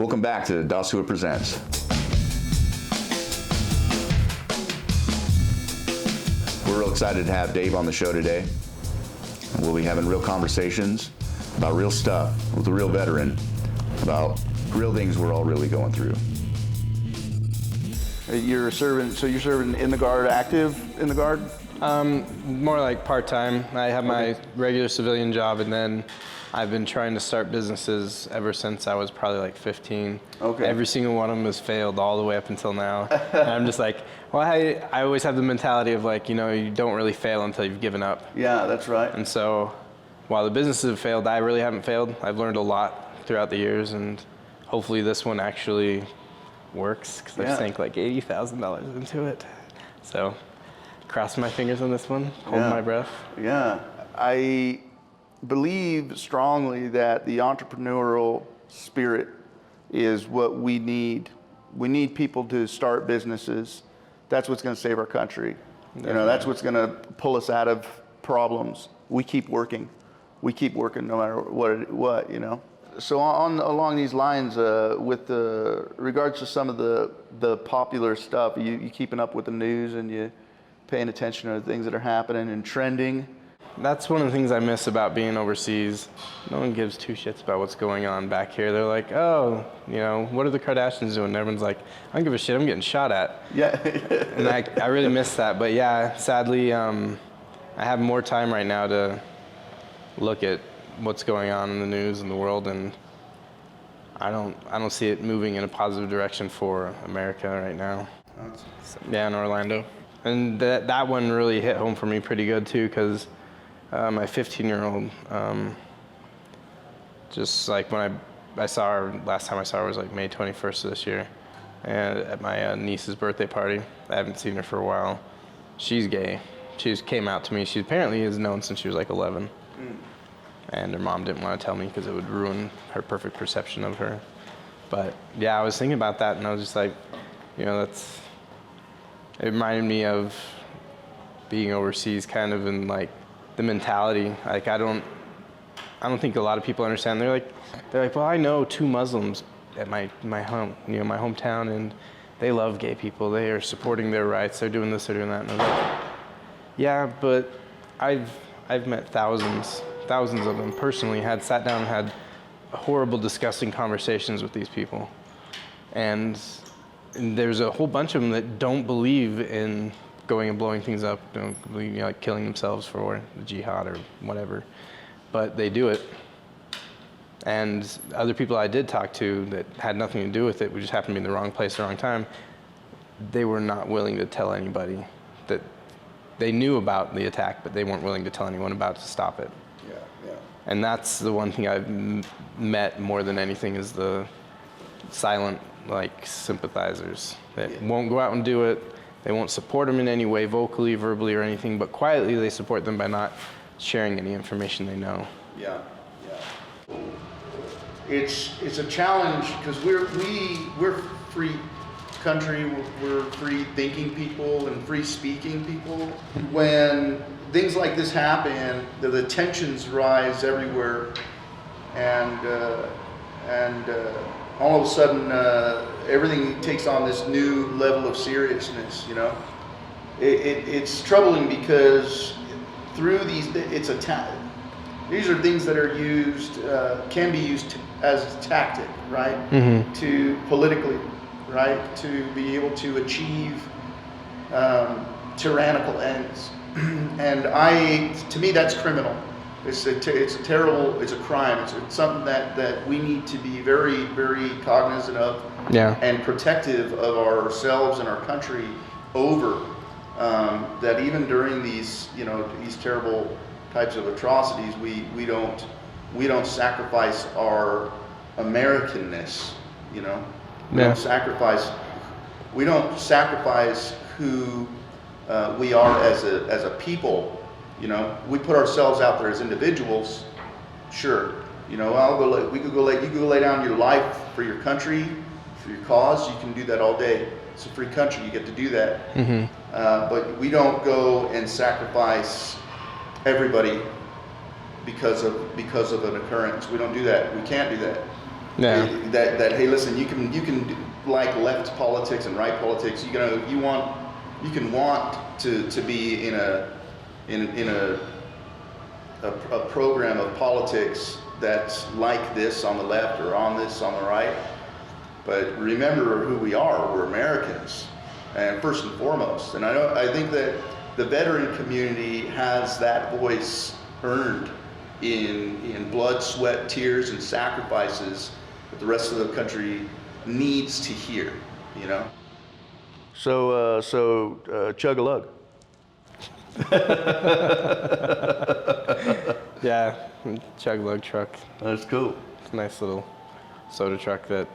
Welcome back to Hooah Presents. We're real excited to have Dave on the show today. We'll be having real conversations about real stuff with a real veteran, about real things we're all really going through. You're serving in the Guard, active in the Guard? More like part-time. I have my regular civilian job, and then I've been trying to start businesses ever since I was probably like 15. Okay. Every single one of them has failed all the way up until now. And I'm just like, well, I always have the mentality of like, you don't really fail until you've given up. Yeah, that's right. And so while the businesses have failed, I really haven't failed. I've learned a lot throughout the years, and hopefully this one actually works, because I've sank like $80,000 into it. So cross my fingers on this one, hold my breath. Yeah, I believe strongly that the entrepreneurial spirit is what we need. We need people to start businesses. That's what's going to save our country. Definitely. That's what's going to pull us out of problems. We keep working. We keep working no matter what. So along these lines, with regards to some of the popular stuff, you keeping up with the news and you paying attention to the things that are happening and trending? That's one of the things I miss about being overseas. No one gives two shits about what's going on back here. They're like, oh, what are the Kardashians doing? And everyone's like, I don't give a shit, I'm getting shot at. Yeah. And I really miss that. But yeah, sadly, I have more time right now to look at what's going on in the news and the world, and I don't see it moving in a positive direction for America right now. Yeah, in Orlando. And that one really hit home for me pretty good too, because my 15-year-old, just like when I saw her, last time I saw her was like May 21st of this year, and at my niece's birthday party. I haven't seen her for a while. She's gay. She just came out to me. She apparently is known since she was like 11. And her mom didn't want to tell me because it would ruin her perfect perception of her. But yeah, I was thinking about that, and I was just like, it reminded me of being overseas, kind of, in like the mentality. Like I don't think a lot of people understand. They're like, well, I know 2 Muslims at my home, my hometown, and they love gay people. They are supporting their rights. They're doing this, they're doing that. And I was like, yeah, but I've met thousands of them personally, sat down and had horrible, disgusting conversations with these people. And there's a whole bunch of them that don't believe in going and blowing things up, don't believe, like killing themselves for the jihad or whatever, but they do it. And other people I did talk to that had nothing to do with it, we just happened to be in the wrong place at the wrong time, they were not willing to tell anybody that they knew about the attack, but they weren't willing to tell anyone about it to stop it. Yeah. And that's the one thing I've met more than anything, is the silent, like, sympathizers that won't go out and do it. They won't support them in any way, vocally, verbally, or anything, but quietly they support them by not sharing any information they know. Yeah. It's a challenge because we're free country, we're free thinking people and free speaking people. When things like this happen, the tensions rise everywhere, and all of a sudden everything takes on this new level of seriousness. It's troubling because through these are things that are used, can be used as a tactic, right? Mm-hmm. To politically, right? To be able to achieve tyrannical ends. And to me, that's criminal. It's a terrible, it's a crime. It's something that we need to be very, very cognizant of, and protective of ourselves and our country over. That even during these terrible types of atrocities, we don't sacrifice our Americanness. We don't sacrifice who we are as a people. We put ourselves out there as individuals. Sure, you could go lay down your life for your country, for your cause. You can do that all day. It's a free country. You get to do that. Mm-hmm. But we don't go and sacrifice everybody because of an occurrence. We don't do that. We can't do that. Yeah. That hey, listen, you can like left politics and right politics. You can want to be in a program of politics that's like this on the left or on this on the right. But remember who we are. We're Americans, and first and foremost. And I think that the veteran community has that voice earned in blood, sweat, tears, and sacrifices that the rest of the country needs to hear. You know. So chug-a-lug. Yeah, chug-a-lug truck. That's cool. It's a nice little soda truck that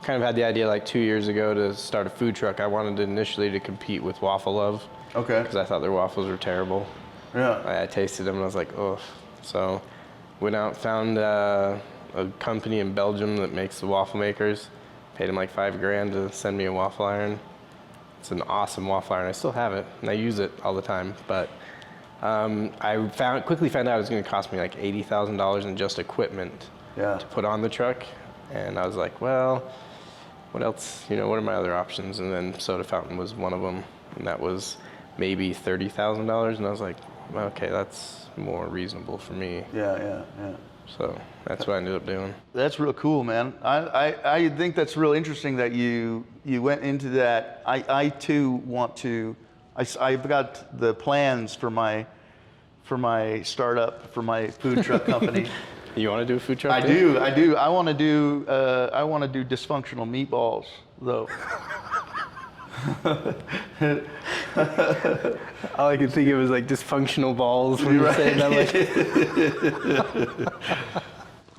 kind of had the idea like 2 years ago to start a food truck. I wanted initially to compete with Waffle Love. Okay. Because I thought their waffles were terrible. Yeah. I tasted them and I was like, oh. So went out, found a company in Belgium that makes the waffle makers. Paid them like $5,000 to send me a waffle iron. It's an awesome waffle iron. I still have it and I use it all the time. But I quickly found out it was going to cost me like $80,000 in just equipment to put on the truck. And I was like, well, what else? You know, what are my other options? And then soda fountain was one of them, and that was maybe $30,000. And I was like, well, okay, that's more reasonable for me. Yeah. So that's what I ended up doing. That's real cool, man. I think that's real interesting that you went into that. I too want to. I've got the plans for my startup, for my food truck company. You want to do a food truck? I do. I want to do dysfunctional meatballs, though. All I could think of was like dysfunctional balls when you're saying that. Like.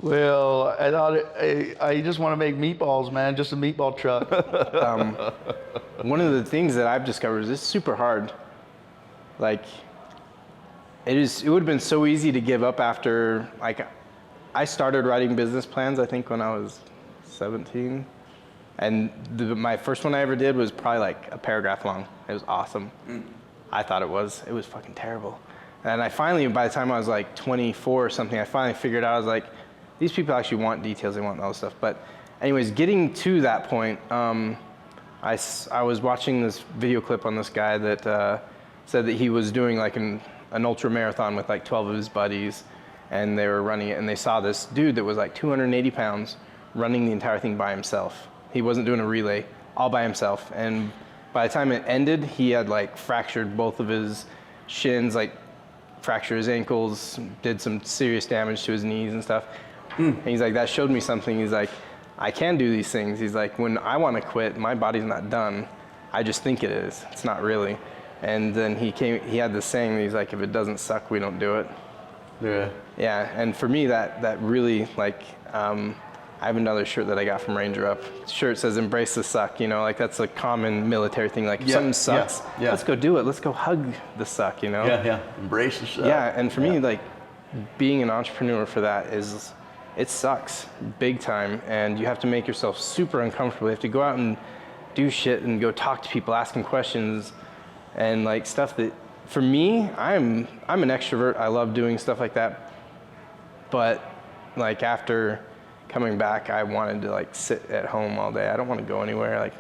Well, I thought I just want to make meatballs, man. Just a meatball truck. One of the things that I've discovered is it's super hard. Like, it would have been so easy to give up after, like, I started writing business plans, I think, when I was 17. And my first one I ever did was probably like a paragraph long. It was awesome. I thought it was. It was fucking terrible. And I finally, by the time I was like 24 or something, I finally figured out, I was like, these people actually want details, they want all this stuff. But anyways, getting to that point, I was watching this video clip on this guy that said that he was doing like an ultra marathon with like 12 of his buddies, and they were running it, and they saw this dude that was like 280 pounds running the entire thing by himself. He wasn't doing a relay, all by himself. And by the time it ended, he had like fractured both of his shins, like fractured his ankles, did some serious damage to his knees and stuff. And he's like, that showed me something. He's like, I can do these things. He's like, when I want to quit, my body's not done. I just think it is. It's not really. And then he had this saying, he's like, if it doesn't suck, we don't do it. Yeah. Yeah, and for me, that really, like, I have another shirt that I got from Ranger Up. The shirt says, embrace the suck, you know, like that's a common military thing. Like, if something sucks, let's go do it. Let's go hug the suck, you know? Yeah. Embrace the suck. Yeah, and for me, like, being an entrepreneur for that it sucks big time, and you have to make yourself super uncomfortable. You have to go out and do shit and go talk to people, ask them questions, and like stuff that, for me, I'm an extrovert. I love doing stuff like that. But like after coming back, I wanted to like sit at home all day. I don't want to go anywhere. Like,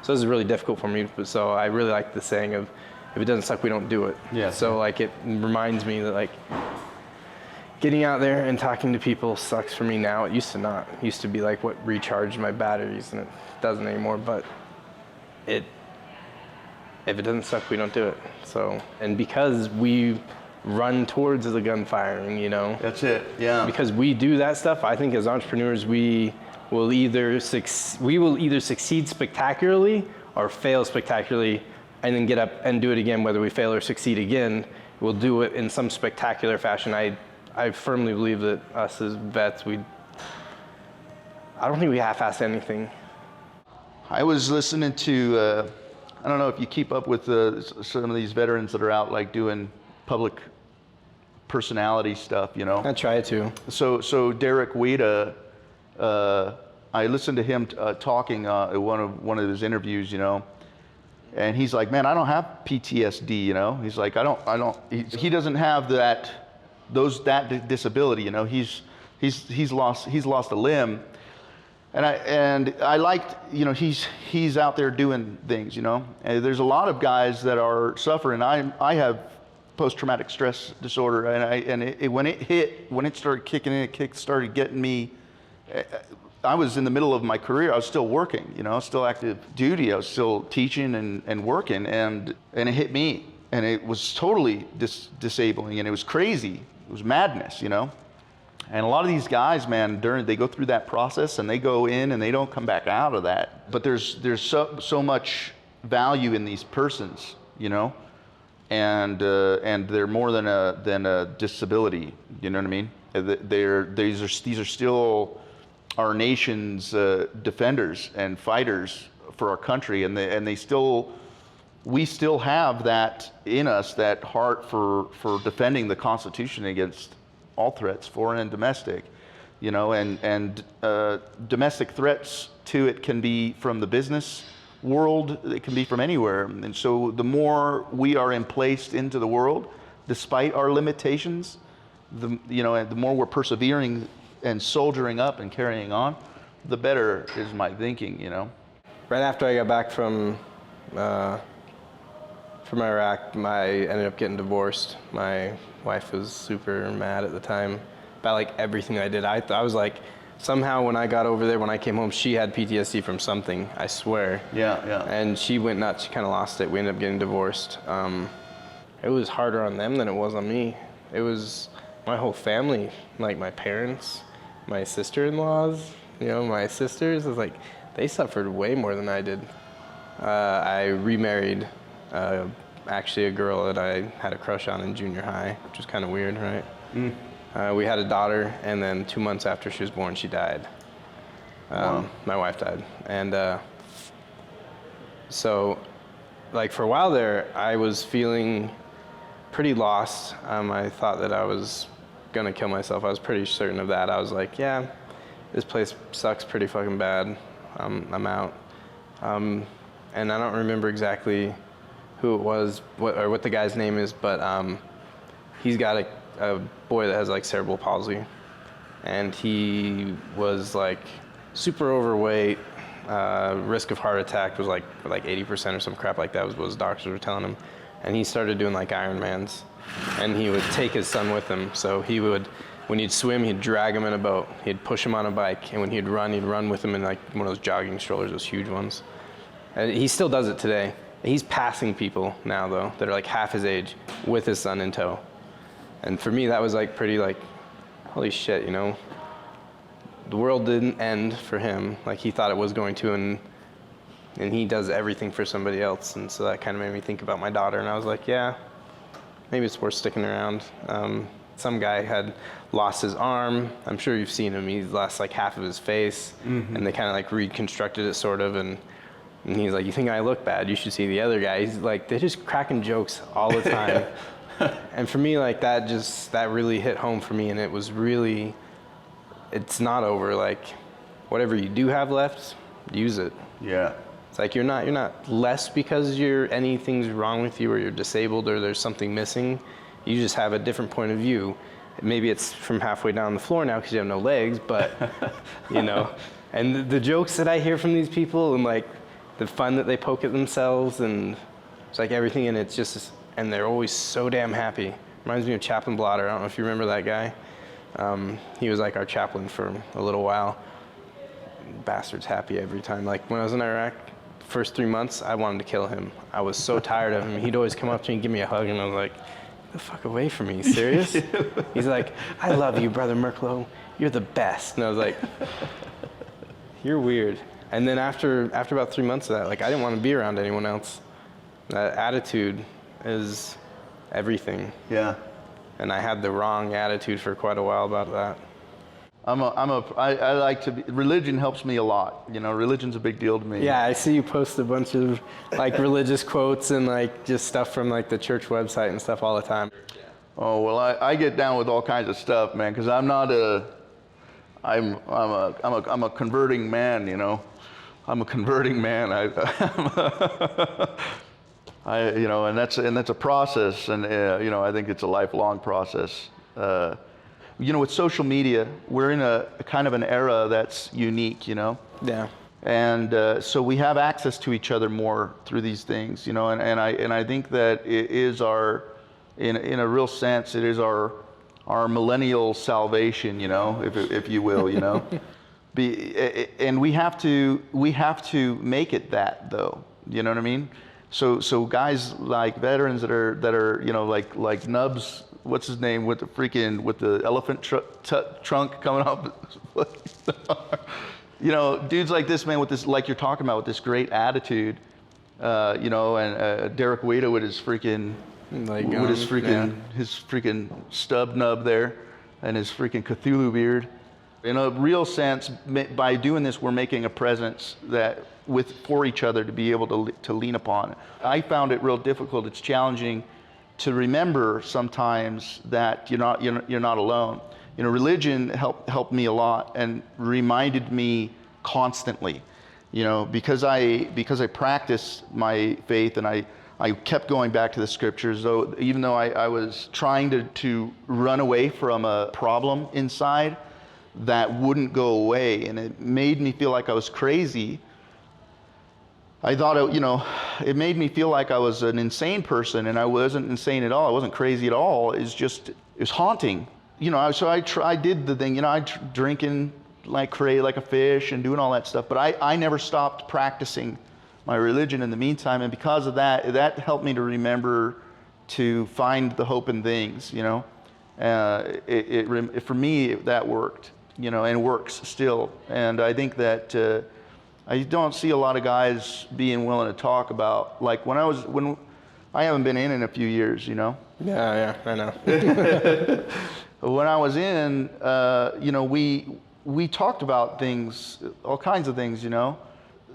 so this is really difficult for me. So I really like the saying of, if it doesn't suck, we don't do it. Yeah. So like it reminds me that like getting out there and talking to people sucks for me now. It used to not. It used to be like what recharged my batteries, and it doesn't anymore. But if it doesn't suck, we don't do it. So, and because we run towards the gunfiring, you know. That's it, yeah. Because we do that stuff, I think as entrepreneurs, we will either succeed spectacularly or fail spectacularly, and then get up and do it again, whether we fail or succeed again. We'll do it in some spectacular fashion. I firmly believe that us as vets, I don't think we half-ass anything. I was listening to, I don't know if you keep up with some of these veterans that are out like doing public personality stuff, you know? I try to. So Derek Wida, I listened to him talking at one of his interviews, you know, and he's like, man, I don't have PTSD, you know? He's like, he doesn't have that disability, you know? He's he's lost a limb. And I liked, he's out there doing things, And there's a lot of guys that are suffering. I have post-traumatic stress disorder, and when it started kicking in, it started getting me. I was in the middle of my career. I was still working, still active duty. I was still teaching and working, and it hit me, and it was totally disabling, and it was crazy. It was madness, And a lot of these guys, man, they go through that process, and they go in and they don't come back out of that. But there's so much value in these persons, and they're more than a disability. You know what I mean? These are still our nation's defenders and fighters for our country, and we still have that in us, that heart for defending the Constitution against all threats, foreign and domestic, and domestic threats to it can be from the business world, it can be from anywhere. And so the more we are emplaced into the world, despite our limitations, the more we're persevering and soldiering up and carrying on, the better is my thinking, Right after I got back from Iraq, I ended up getting divorced. My wife was super mad at the time about everything I did. I was like, somehow when I got over there, when I came home, she had PTSD from something, I swear. Yeah. And she went nuts. She kind of lost it. We ended up getting divorced. It was harder on them than it was on me. It was my whole family, my parents, my sister-in-laws, my sisters. It was they suffered way more than I did. I remarried. Actually a girl that I had a crush on in junior high, which was kind of weird, right? We had a daughter, and then 2 months after she was born, she died. Wow. My wife died. And so, for a while there, I was feeling pretty lost. I thought that I was gonna kill myself. I was pretty certain of that. I was like, yeah, this place sucks pretty fucking bad. I'm out. And I don't remember exactly who it was, what the guy's name is, but he's got a boy that has cerebral palsy, and he was super overweight. Risk of heart attack was 80% or some crap like that was what his doctors were telling him. And he started doing Ironmans, and he would take his son with him. So when he'd swim, he'd drag him in a boat. He'd push him on a bike, and when he'd run with him in one of those jogging strollers, those huge ones. And he still does it today. He's passing people now, though, that are half his age with his son in tow. And for me, that was pretty holy shit, The world didn't end for him like he thought it was going to, and he does everything for somebody else. And so that kind of made me think about my daughter, and I was like, yeah, maybe it's worth sticking around. Some guy had lost his arm. I'm sure you've seen him. He's lost half of his face, and they kind of reconstructed it sort of, and he's like, you think I look bad? You should see the other guy. He's they're just cracking jokes all the time. And for me, that really hit home for me. And it was really, it's not over. Whatever you do have left, use it. Yeah. It's you're not less because anything's wrong with you or you're disabled or there's something missing. You just have a different point of view. Maybe it's from halfway down the floor now because you have no legs, but, And the jokes that I hear from these people and the fun that they poke at themselves, and it's everything in it's just, and they're always so damn happy. Reminds me of Chaplain Blotter. I don't know if you remember that guy. He was our chaplain for a little while. Bastard's happy every time. When I was in Iraq, first 3 months, I wanted to kill him. I was so tired of him. He'd always come up to me and give me a hug, and I was like, get the fuck away from me, serious? He's like, I love you, Brother Merklo. You're the best. And I was like, you're weird. And then after about 3 months of that, I didn't want to be around anyone else. That attitude is everything. Yeah. And I had the wrong attitude for quite a while about that. I like to be, religion helps me a lot. Religion's a big deal to me. Yeah, I see you post a bunch of religious quotes and just stuff from the church website and stuff all the time. Oh, well, I get down with all kinds of stuff, man, because I'm a converting man, I'm a converting man. And that's a process, and I think it's a lifelong process. with social media, we're in a kind of an era that's unique, Yeah. And so we have access to each other more through these things, and I think that it is in a real sense, it is our millennial salvation, if you will, and we have to make it that, though, you know what I mean? So guys like veterans that are like Nubs, what's his name, with the elephant trunk coming up, dudes like this, man, with this, like you're talking about, with this great attitude, and Derek Wada with his freaking his freaking stub nub there, and his freaking Cthulhu beard. In a real sense, by doing this, we're making a presence for each other to be able to lean upon. I found it real difficult. It's challenging to remember sometimes that you're not alone. Religion helped me a lot and reminded me constantly, because I practiced my faith, and I kept going back to the scriptures, though, even though I was trying to run away from a problem inside that wouldn't go away, and it made me feel like I was crazy. I thought, it made me feel like I was an insane person, and I wasn't insane at all. I wasn't crazy at all. It was haunting. So I did the thing, drinking like crazy, like a fish, and doing all that stuff. But I never stopped practicing my religion in the meantime, and because of that helped me to remember to find the hope in things. For me, that worked, and works still. And I think that I don't see a lot of guys being willing to talk about, like when I haven't been in a few years, Yeah, I know. When I was in, we talked about things, all kinds of things,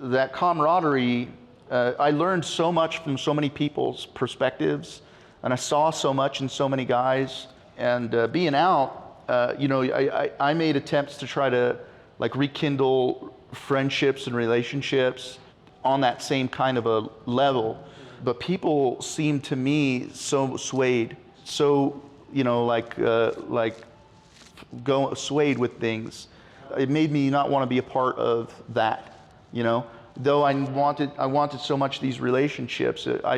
that camaraderie. I learned so much from so many people's perspectives, and I saw so much in so many guys. And being out, I made attempts to try to rekindle friendships and relationships on that same kind of a level. But people seemed to me so swayed, so swayed with things. It made me not want to be a part of that, Though I wanted so much these relationships, I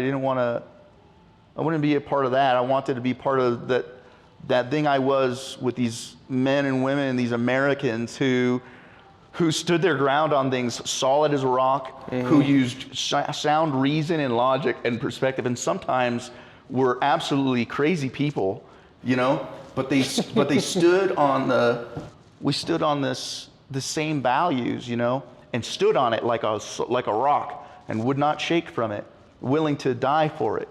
wouldn't be a part of that. I wanted to be part of that thing I was with these men and women, these Americans who stood their ground on things solid as a rock, who used sound reason and logic and perspective, and sometimes were absolutely crazy people, but they stood on the same values, and stood on it like a rock, and would not shake from it, willing to die for it,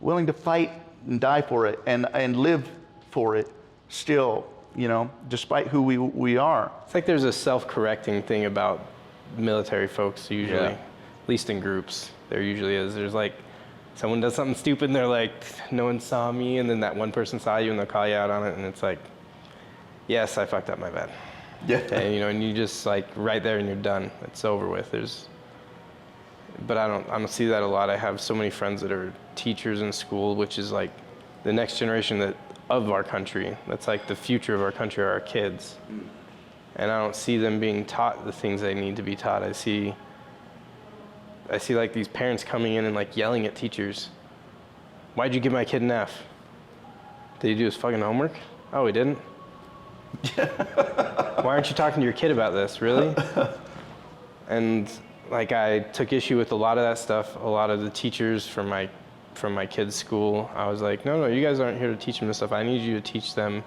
willing to fight and die for it, and live for it still, despite who we are. It's like there's a self-correcting thing about military folks usually, at least in groups. There usually is. There's someone does something stupid and they're like, no one saw me, and then that one person saw you and they'll call you out on it, and it's like, yes, I fucked up, my bad. Yeah. And, and you just right there and you're done. It's over with. But I don't see that a lot. I have so many friends that are teachers in school, which is the next generation of our country. That's the future of our country are our kids. And I don't see them being taught the things they need to be taught. I see these parents coming in and yelling at teachers. Why'd you give my kid an F? Did he do his fucking homework? Oh, he didn't? Why aren't you talking to your kid about this, really? And I took issue with a lot of that stuff. A lot of the teachers from my kids' school, I was like, no, you guys aren't here to teach them this stuff. I need you to teach them,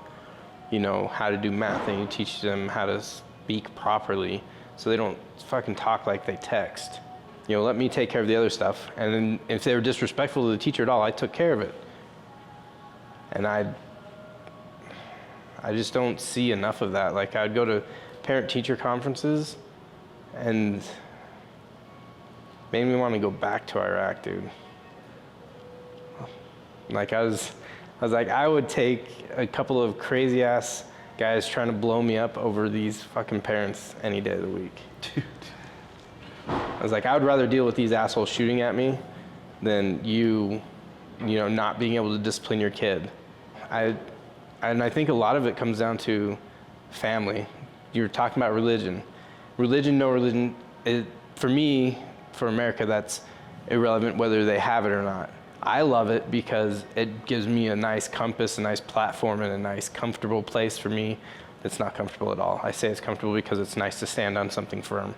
how to do math. I need to teach them how to speak properly so they don't fucking talk like they text. Let me take care of the other stuff. And then if they were disrespectful to the teacher at all, I took care of it. And I just don't see enough of that. I'd go to parent-teacher conferences, and made me want to go back to Iraq, dude. I would take a couple of crazy-ass guys trying to blow me up over these fucking parents any day of the week. Dude. I was I would rather deal with these assholes shooting at me than you not being able to discipline your kid. And I think a lot of it comes down to family. You're talking about religion. Religion, no religion, for me, for America, that's irrelevant whether they have it or not. I love it because it gives me a nice compass, a nice platform, and a nice comfortable place for me that's not comfortable at all. I say it's comfortable because it's nice to stand on something firm,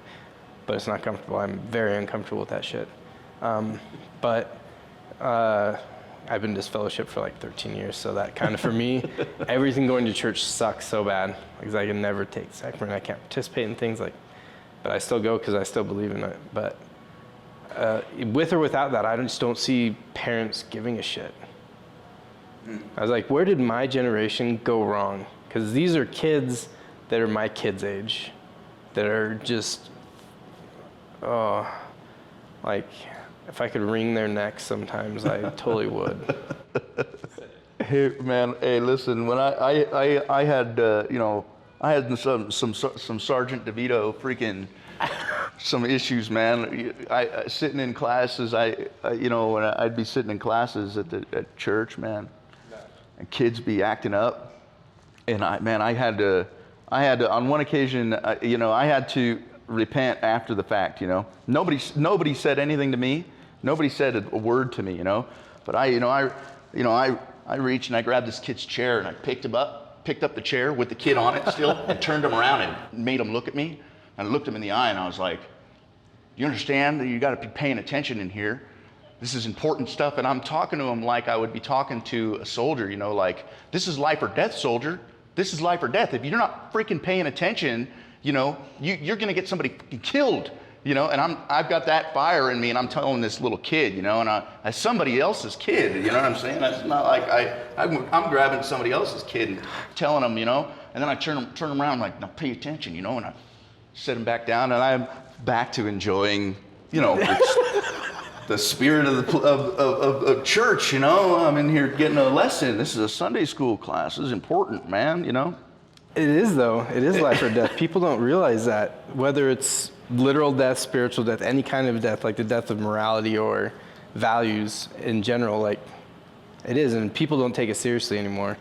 but it's not comfortable. I'm very uncomfortable with that shit. But I've been disfellowshipped for like 13 years, so that kind of, for me, everything going to church sucks so bad because I can never take the sacrament. I can't participate in things like, but I still go because I still believe in it. But with or without that, I just don't see parents giving a shit. I was like, where did my generation go wrong? Because these are kids that are my kids' age, that are just, like, if I could wring their necks sometimes, I totally would. Hey man, hey listen, when I had I had some Sergeant DeVito freaking some issues, man. I sitting in classes, when I'd be sitting in classes at church, man, and kids be acting up, and I had to on one occasion, I had to repent after the fact, Nobody said anything to me. Nobody said a word to me, But I reached and I grabbed this kid's chair and I picked up the chair with the kid on it still, and turned him around and made him look at me. And I looked him in the eye and I was like, you understand that you got to be paying attention in here? This is important stuff. And I'm talking to him like I would be talking to a soldier, like, this is life or death, soldier. This is life or death. If you're not freaking paying attention, you're going to get somebody killed. And I've got that fire in me, and I'm telling this little kid, and as somebody else's kid, you know what I'm saying? That's not like I'm grabbing somebody else's kid and telling him, and then I turn him around like, now pay attention, and I set him back down, and I'm back to enjoying, the spirit of church, I'm in here getting a lesson. This is a Sunday school class. This is important, man, It is, though. It is life or death. People don't realize that, whether it's literal death, spiritual death, any kind of death, like the death of morality or values in general, like, it is, and people don't take it seriously anymore.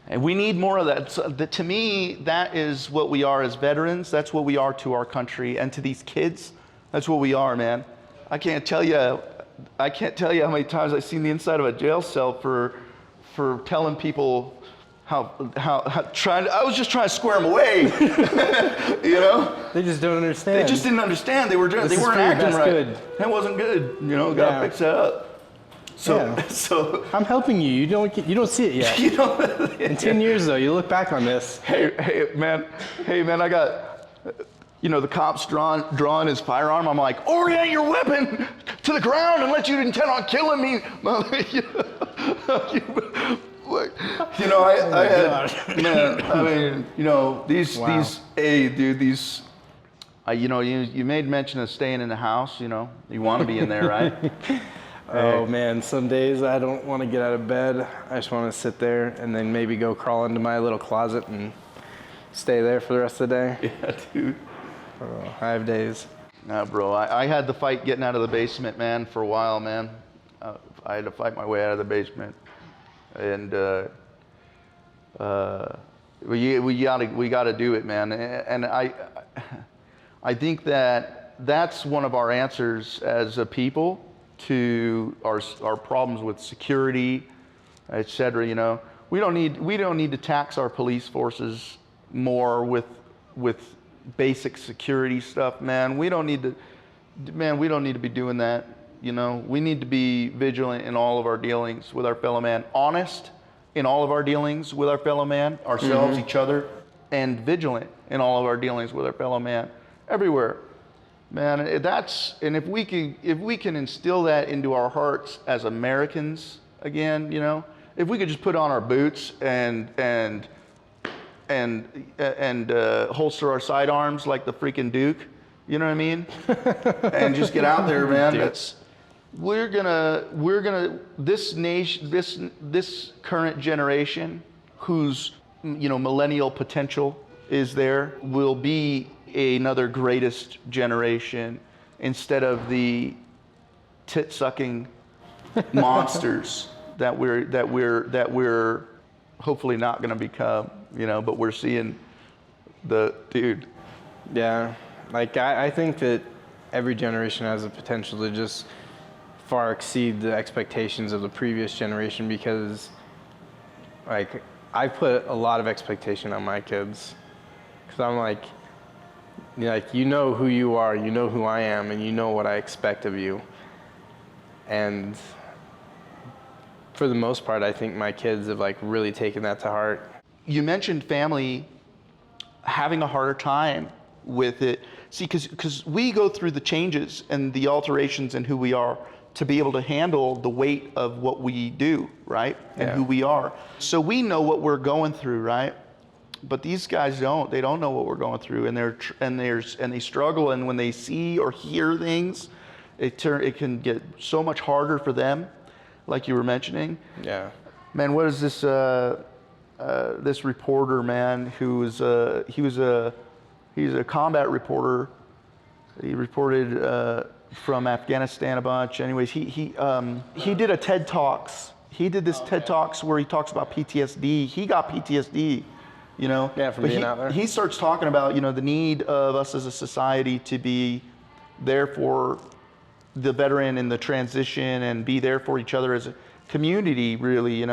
And we need more of that. So to me, that is what we are as veterans. That's what we are to our country and to these kids. That's what we are, man. I can't tell you how many times I've seen the inside of a jail cell for telling people how I was just trying to square them away. They just don't understand. They just didn't understand. They weren't acting right. Good. That wasn't good. Gotta fix that up. So I'm helping you. You don't see it yet. In 10 years though, you look back on this. Hey man, I got the cops drawing his firearm. I'm like, orient your weapon to the ground unless you intend on killing me. You made mention of staying in the house, you want to be in there, right? Oh man, some days I don't want to get out of bed. I just want to sit there and then maybe go crawl into my little closet and stay there for the rest of the day. Yeah, dude. I have days. Nah, bro, I had to fight getting out of the basement, man, for a while, man. I had to fight my way out of the basement. And we gotta do it, man. And I think that's one of our answers as a people to our problems with security, etc. We don't need to tax our police forces more with basic security stuff, man. We don't need to be doing that. We need to be vigilant in all of our dealings with our fellow man, honest in all of our dealings with our fellow man, ourselves, each other, and vigilant in all of our dealings with our fellow man, everywhere, man. And if we can instill that into our hearts as Americans again, if we could just put on our boots and holster our sidearms like the freaking Duke, you know what I mean? And just get out there, man. We're gonna this nation, this current generation, whose millennial potential is there, will be another greatest generation instead of the tit-sucking monsters that we're hopefully not going to become, but we're seeing the dude. Yeah, like I think that every generation has the potential to just far exceed the expectations of the previous generation, because like I put a lot of expectation on my kids, because I'm like, you know who you are, you know who I am, and you know what I expect of you. And for the most part, I think my kids have like really taken that to heart. You mentioned family having a harder time with it. See, because we go through the changes and the alterations in who we are to be able to handle the weight of what we do, right? And who we are. So we know what we're going through, right? But these guys don't. They don't know what we're going through, and they struggle. And when they see or hear things, it can get so much harder for them, like you were mentioning. Yeah. Man, what is this? This reporter, man, he's a combat reporter. He reported from Afghanistan a bunch. Anyways, he did a TED Talks. He did this TED Talks where he talks about PTSD. He got PTSD, Yeah, from being out there. He starts talking about, the need of us as a society to be there for the veteran in the transition and be there for each other as a community, really,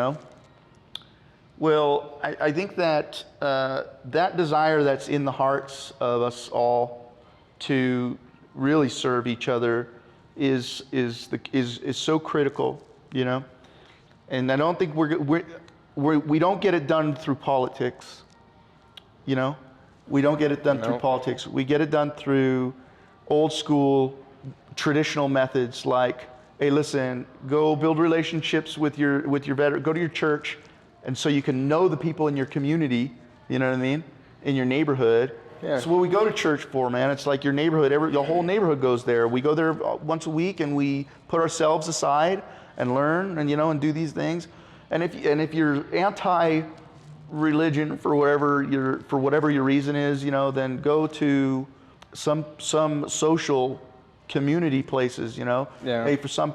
Well, I think that that desire that's in the hearts of us all to really serve each other is so critical, And I don't think we don't get it done through politics, We don't get it done through politics. We get it done through old school, traditional methods like, hey, listen, go build relationships with your veteran, go to your church, and so you can know the people in your community, you know what I mean, in your neighborhood. Yeah. So what we go to church for, man, it's like your neighborhood, the whole neighborhood goes there. We go there once a week, and we put ourselves aside and learn, and and do these things. And if you're anti-religion for whatever your reason is, then go to some social community places, Yeah. Hey, for some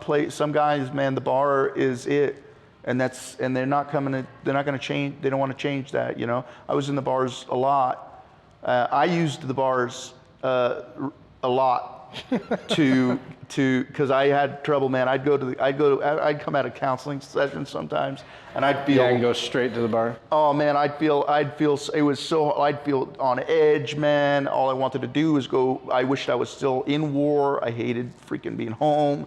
guys, man, the bar is it. And they're not going to change. They don't want to change that. I was in the bars a lot. I used the bars a lot because I had trouble, man. I'd come out of counseling sessions sometimes, and I'd feel. Yeah, and go straight to the bar. Oh man, I'd feel I'd feel on edge, man. All I wanted to do was go. I wished I was still in war. I hated freaking being home.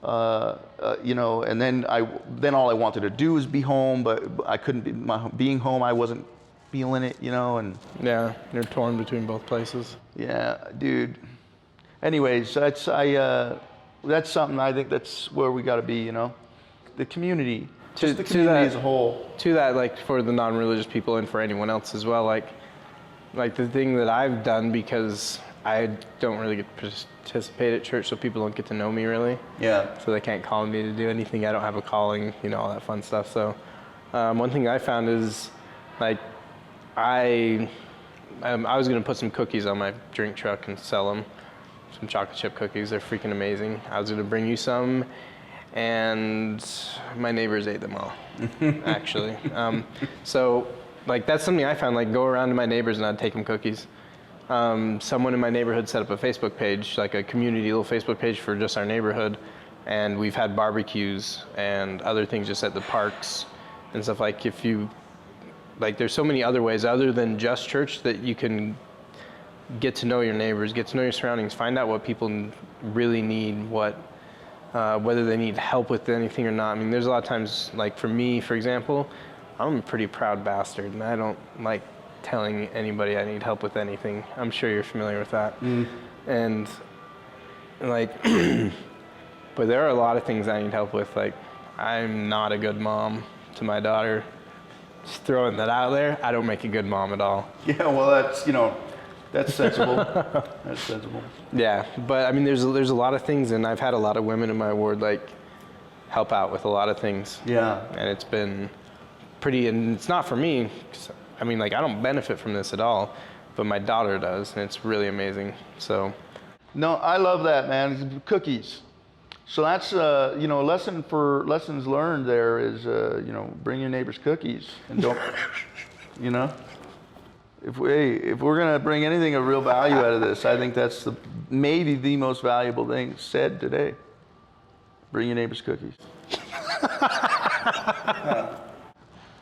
And then all I wanted to do was be home, but I couldn't being home. I wasn't feeling it, and yeah, you're torn between both places. Yeah, dude. Anyways, that's something I think that's where we got to be, the community, just the community as a whole. To that, like for the non-religious people and for anyone else as well, like the thing that I've done, because I don't really get to participate at church, so people don't get to know me really. Yeah. So they can't call me to do anything. I don't have a calling, all that fun stuff. So one thing I found is, like, I was going to put some cookies on my drink truck and sell them. Some chocolate chip cookies. They're freaking amazing. I was going to bring you some, and my neighbors ate them all, actually. So, like, that's something I found, like, go around to my neighbors and I'd take them cookies. Someone in my neighborhood set up a Facebook page, like a community little Facebook page for just our neighborhood, and we've had barbecues and other things just at the parks and stuff. Like, if you, like, there's so many other ways other than just church that you can get to know your neighbors, get to know your surroundings, find out what people really need, whether they need help with anything or not. I mean, there's a lot of times, like for me, for example, I'm a pretty proud bastard, and I don't like telling anybody I need help with anything. I'm sure you're familiar with that. And like, but there are a lot of things I need help with. Like, I'm not a good mom to my daughter. Just throwing that out there, I don't make a good mom at all. Yeah, well, that's sensible. That's sensible. Yeah, but I mean, there's a lot of things, and I've had a lot of women in my ward like help out with a lot of things. Yeah. And it's been pretty, and it's not for me. I mean, like, I don't benefit from this at all, but my daughter does, and it's really amazing. So. No, I love that, man. Cookies. So that's lessons learned there is bring your neighbor's cookies and don't if we're gonna bring anything of real value out of this, I think that's maybe the most valuable thing said today. Bring your neighbor's cookies.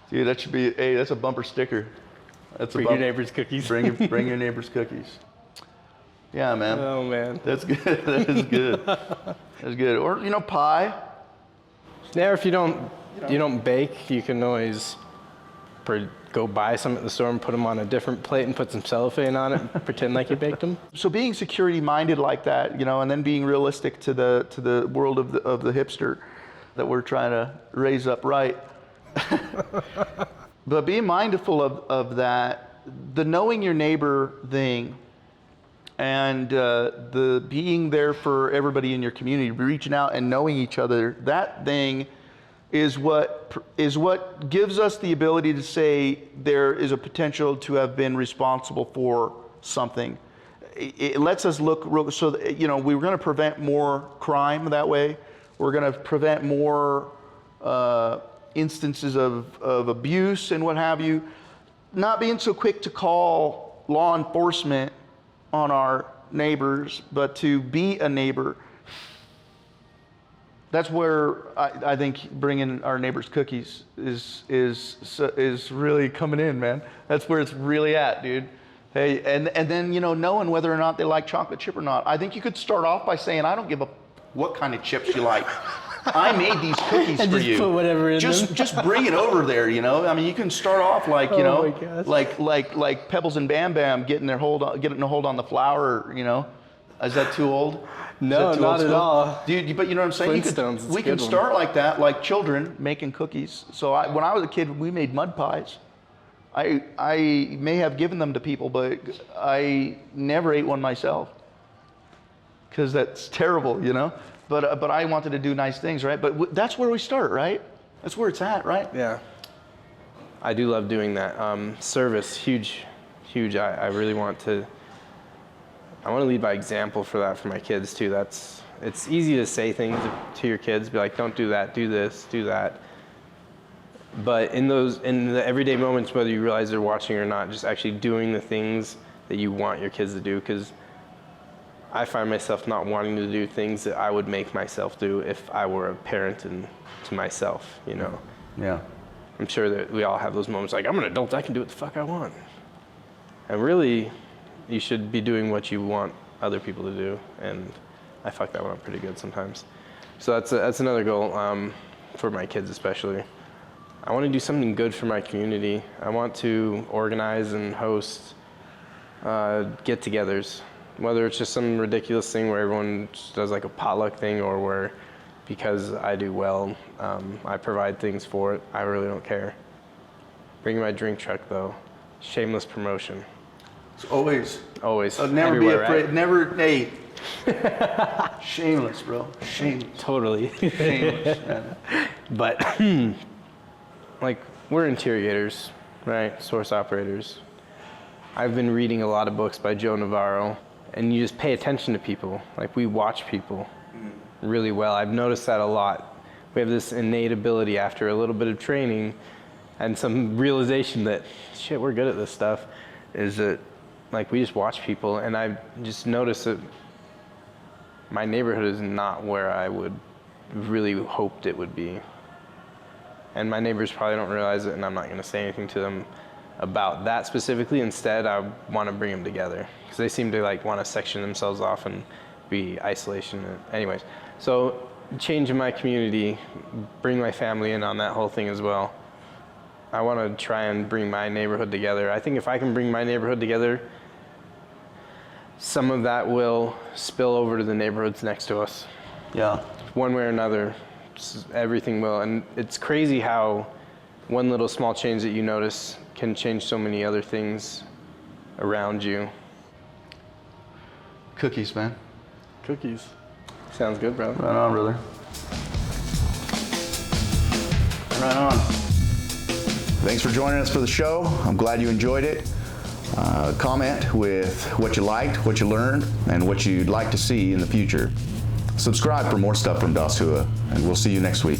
Dude, that should be that's a bumper sticker. Bring your neighbor's cookies. Bring your neighbor's cookies. Yeah, man. Oh man, that's good. That is good. That's good. Or pie. Yeah, if you don't bake, you can always go buy some at the store and put them on a different plate and put some cellophane on it and pretend like you baked them. So being security minded like that, and then being realistic to the world of the hipster that we're trying to raise up right. But being mindful of that, the knowing your neighbor thing, and the being there for everybody in your community, reaching out and knowing each other, that thing is what gives us the ability to say there is a potential to have been responsible for something. It lets us look so that, we're going to prevent more crime that way. We're going to prevent more instances of abuse and what have you. Not being so quick to call law enforcement on our neighbors, but to be a neighbor. That's where I think bringing our neighbors cookies is really coming in, man. That's where it's really at, dude. Hey, and then knowing whether or not they like chocolate chip or not. I think you could start off by saying, I don't give a what kind of chips you like. I made these cookies and for just you. Put whatever in them. Just bring it over there, I mean, you can start off like like Pebbles and Bam Bam getting a hold on the flour. Is that too old? No, not at all. Dude, but you know what I'm saying? We can start like that, like children making cookies. So when I was a kid, we made mud pies. I may have given them to people, but I never ate one myself because that's terrible, But I wanted to do nice things, right? But that's where we start, right? That's where it's at, right? Yeah. I do love doing that. Service, huge. I really want to lead by example for that for my kids too. It's easy to say things to your kids, be like, don't do that, do this, do that. But in the everyday moments, whether you realize they're watching or not, just actually doing the things that you want your kids to do, because I find myself not wanting to do things that I would make myself do if I were a parent and to myself, Yeah. I'm sure that we all have those moments like, I'm an adult, I can do what the fuck I want. And really, you should be doing what you want other people to do. And I fuck that one up pretty good sometimes. So that's another goal for my kids especially. I want to do something good for my community. I want to organize and host get-togethers. Whether it's just some ridiculous thing where everyone just does like a potluck thing, or where because I do well, I provide things for it. I really don't care. Bring my drink truck though. Shameless promotion. It's always. Never be afraid. Right? Never. Hey. Shameless, bro. Shameless. Totally. Shameless, man. But like we're interiors, right? Source operators. I've been reading a lot of books by Joe Navarro. And you just pay attention to people. Like we watch people really well. I've noticed that a lot. We have this innate ability after a little bit of training and some realization that, shit, we're good at this stuff, is that like we just watch people. And I've just noticed that my neighborhood is not where I would really hoped it would be. And my neighbors probably don't realize it, and I'm not gonna say anything to them about that specifically. Instead, I want to bring them together because they seem to like want to section themselves off and be isolation. Anyways, so change in my community, bring my family in on that whole thing as well. I want to try and bring my neighborhood together. I think if I can bring my neighborhood together, some of that will spill over to the neighborhoods next to us. Yeah. One way or another, everything will. And it's crazy how one little small change that you notice can change so many other things around you. Cookies, man. Cookies. Sounds good, bro. Right on, brother. Right on. Thanks for joining us for the show. I'm glad you enjoyed it. Comment with what you liked, what you learned, and what you'd like to see in the future. Subscribe for more stuff from Das Hooah, and we'll see you next week.